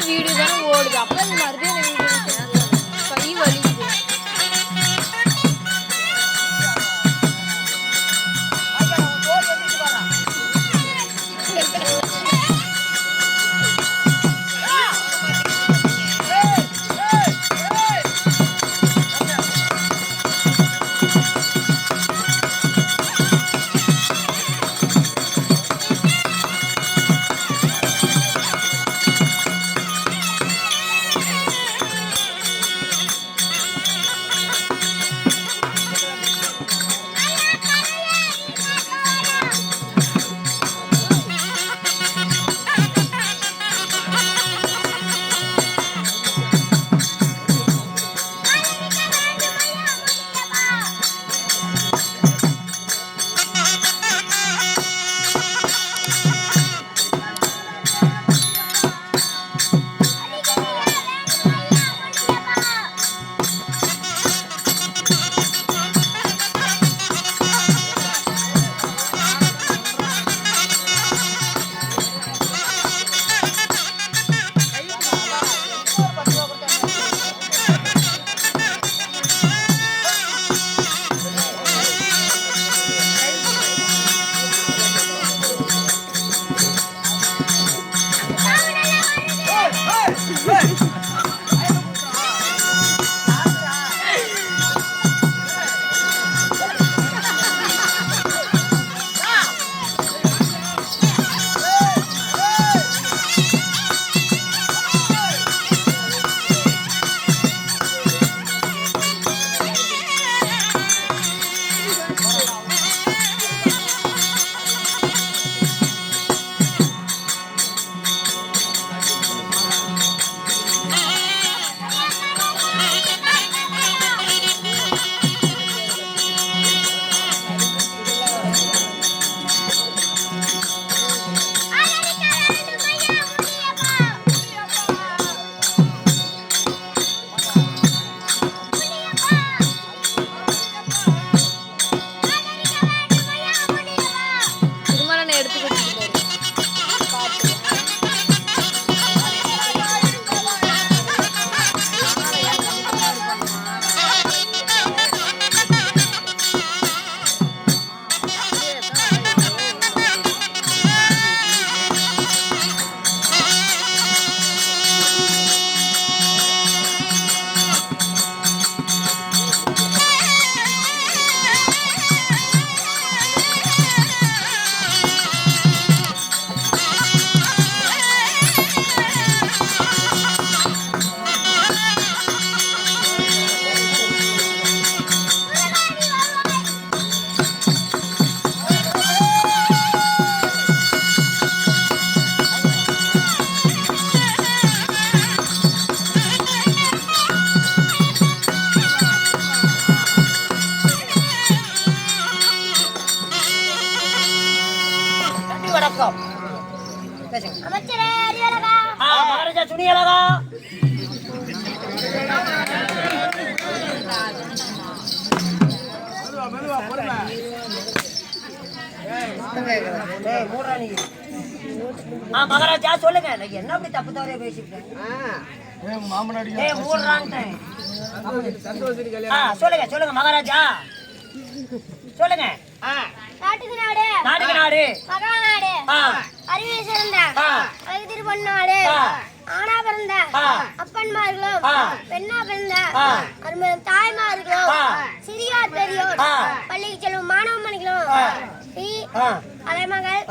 Video தானே ஓடுது. அப்புறம் மறுபடியும் கை வலிக்குது. மகாராஜா சொல்லுங்க, என்ன அப்படி தப்பு தவறே பேசிட்டேன்? சொல்லுங்க சொல்லுங்க மகாராஜா சொல்லுங்க. நாட்டுக்கு நாடு, நாட்டுக்கு நாடு, மகாநாடு, அறிவை சிறந்த அழகு திருப்பொன்னாடு, ஆனா பிறந்த அப்பன்மார்களும் பெண்ணா பிறந்த அருமை தாய்மார்களும் சிறியார் பெரியோர் பள்ளிக்கு செல்லும் மாணவ மணிகளும் அலைமகள்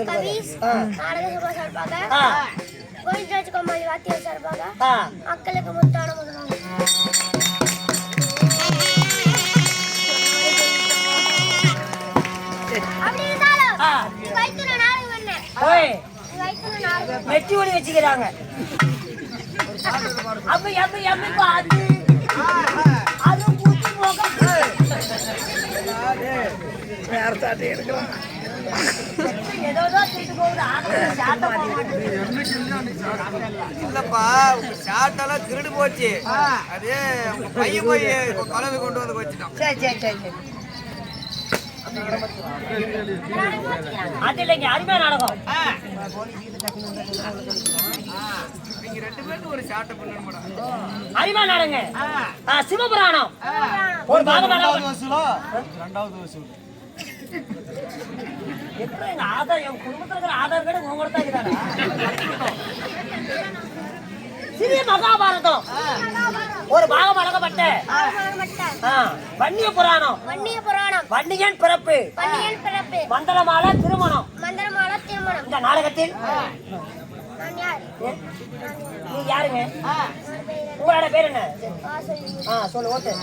கவிஸ் நாடக சபா சார்பாக கோயில் கோமாளி வாத்தியார் சார்பாக மக்களுக்கு முத்தான முதலாக மெட்டி ஒளி வச்சுக்கிறாங்க. அப்ப எம்மி எம்மி பாத்து அது பூச்சி போக இல்லப்பா ஷாட்டெல்லாம் திருடு போச்சு. அதே பையன் போய் குழந்தை கொண்டு வந்து வச்சுட்டான். சரி சரி சரி சரி. அது இல்லைங்க, அருமையான நாடகம். நீங்க 2 பேரும் ஒரு சாட்டை பண்ணணும் மேடம். அருமையான நாடகங்க. சிவபுராணம் ஒரு பாகம். ரெண்டாவது வசூல் எப்படி எங்க ஆதார், என் குடும்பத்துல இருக்கிற ஆதார் கார்டு உங்கள்கிட்ட தான் இருக்கிறாரா? சிறிய மகாபாரதம் ஒரு பாகம் வழங்கப்பட்ட வன்னிய புராணம். வன்னியன் பிறப்பு, மந்திரமால திருமணம். இந்த நாடகத்தில் நீ யாருங்க? உங்களோட பேர் என்ன? சொல்லு. ஓட்டு.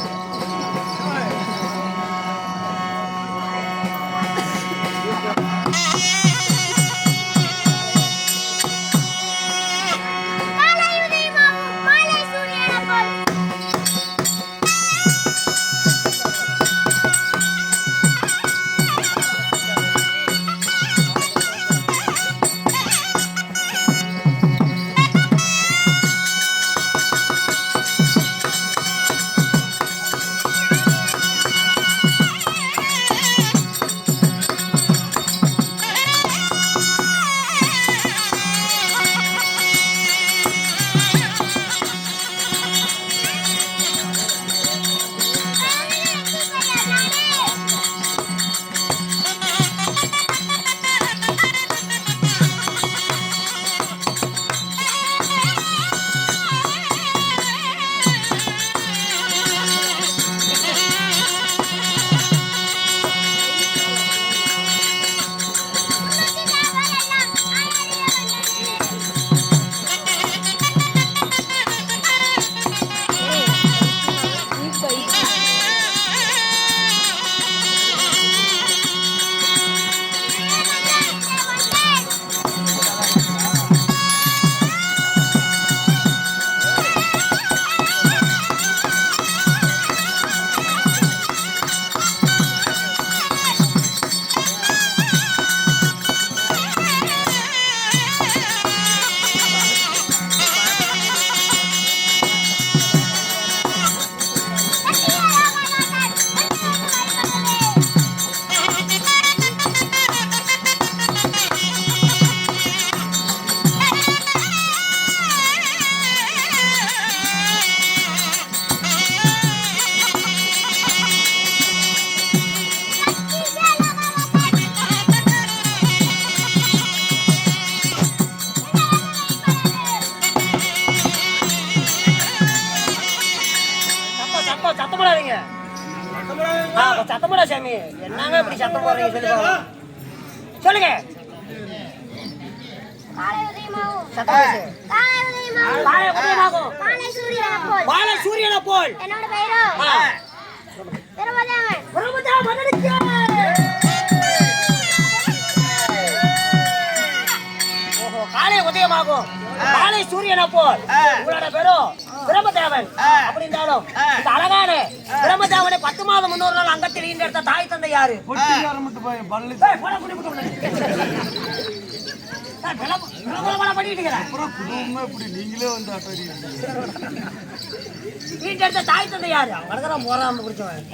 சத்தம் சாமி. என்னங்க இப்படி சத்தம் போடுறீங்க? சொல்லுங்க. பாலை சூரியனை போல் காலை உதயமாகும். காலை சூரியனை போல் உங்களோட பேரும் பிரம்மதேவன். அப்படி இருந்தாலும் இந்த அழகான பிரம்மதேவனை 10 மாதம் 300 நாள் அங்கத்தில் ஈண்டெடுத்த தாய் தந்தை யாரு? ஈண்டெடுத்த தாய் தந்தை யாரு? அவங்க போறாம பிடிச்சவன்.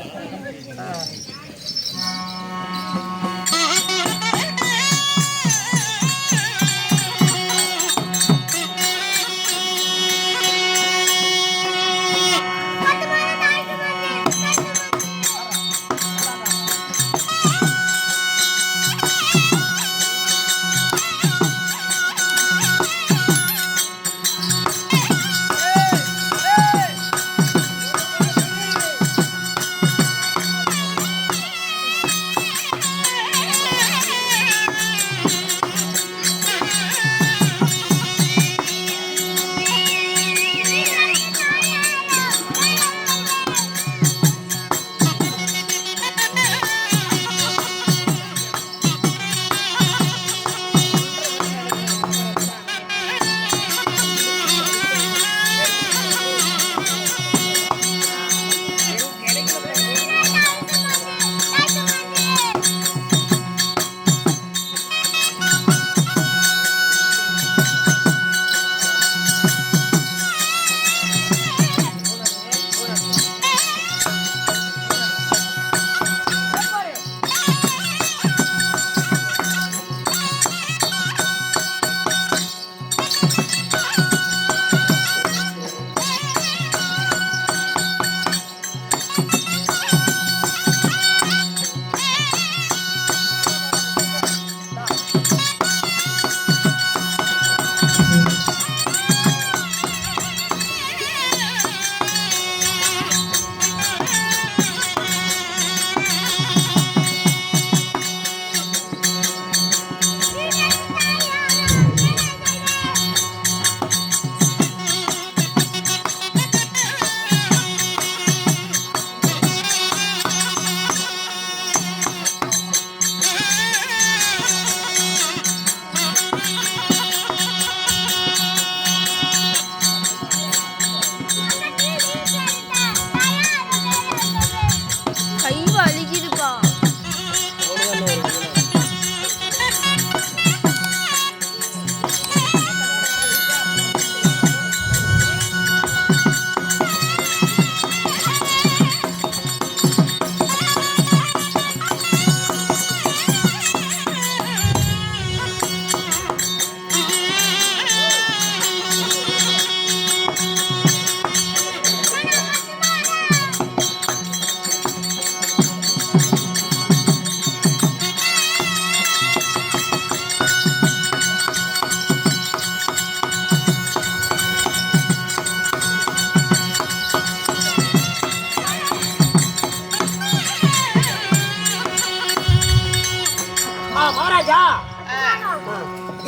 மகாராஜா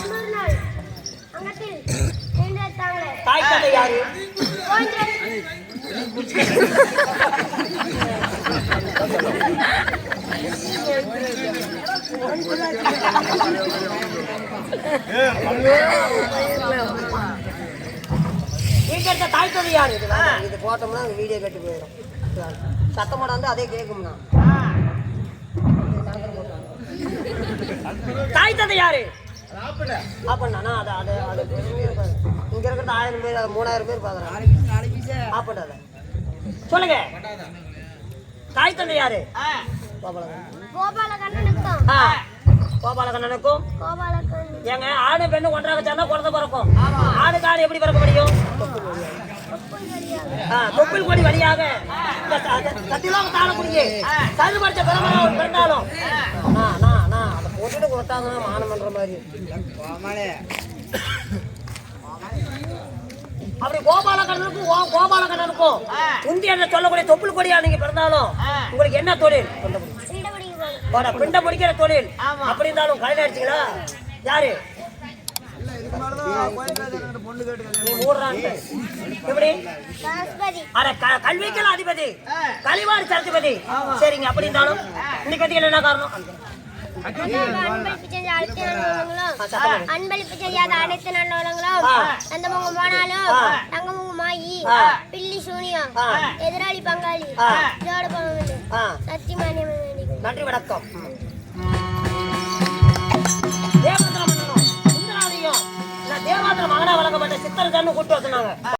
இன்னொரு நாள் அங்கத்தில் நின்றாங்களே தாய் தந்தை யாரு? வீட்டு எடுத்த தாய் தந்தை யாரு? இது போட்டோம்னா வீடியோ கட்டி போயிடும். சத்தமாட வந்து அதே கேட்கும்னா தாய் தந்தை யாரு? அப்படின்னா அது அது அது இங்க இருக்கிற 1000 பேர் 3000 பேர் பாக்குறாங்க. அப்படாத சொல்லுங்க. தாய் தந்தை யாரு? கோபாலகண்ணனுக்கும் கோபாலகண்ணனுக்கும் கோபாலகண்ணன் ஏங்க ஆணு பெண்ணு ஒன்றாக சேர்ந்தா குழந்தை பிறக்கும். ஆணுக்கு ஆணு எப்படி பிறக்க முடியும்? தொப்புள் கொடி வழியாக சத்தியலோக தாழக்கூடிய கருமடிச்ச பிரமணம் பிறந்தாலும் அதை போட்டுட்டு கொடுத்தாங்கன்னா மானம் பண்ற மாதிரி. அப்படி கோபாலகண்ணனுக்கும் உந்தி என்று சொல்லக்கூடிய தொப்புள் கொடியா நீங்க பிறந்தாலும் உங்களுக்கு என்ன தொழில்? பிண்ட பிடிக்கிற தொழில். அப்படி இருந்தாலும் கல்யாணம் அடிச்சீங்களா? யாரு கல்விக்கெல்லாம் அதிபதி கலிவாரி சரதிபதி. சரிங்க. அப்படி இருந்தாலும் இன்னைக்கு என்ன காரணம்? அன்பளிப்பு செய்யாத அனைத்து நல்லவங்களும் அந்த முகம் போனாலும் தங்க முகமாயி பில்லி சூனியம் எதிராளி பங்காளி சத்தியமானியம். நன்றி, வணக்கம். தேவாந்திர மகனா வழங்கப்பட்ட சித்தர் கூட்டு வந்தாங்க.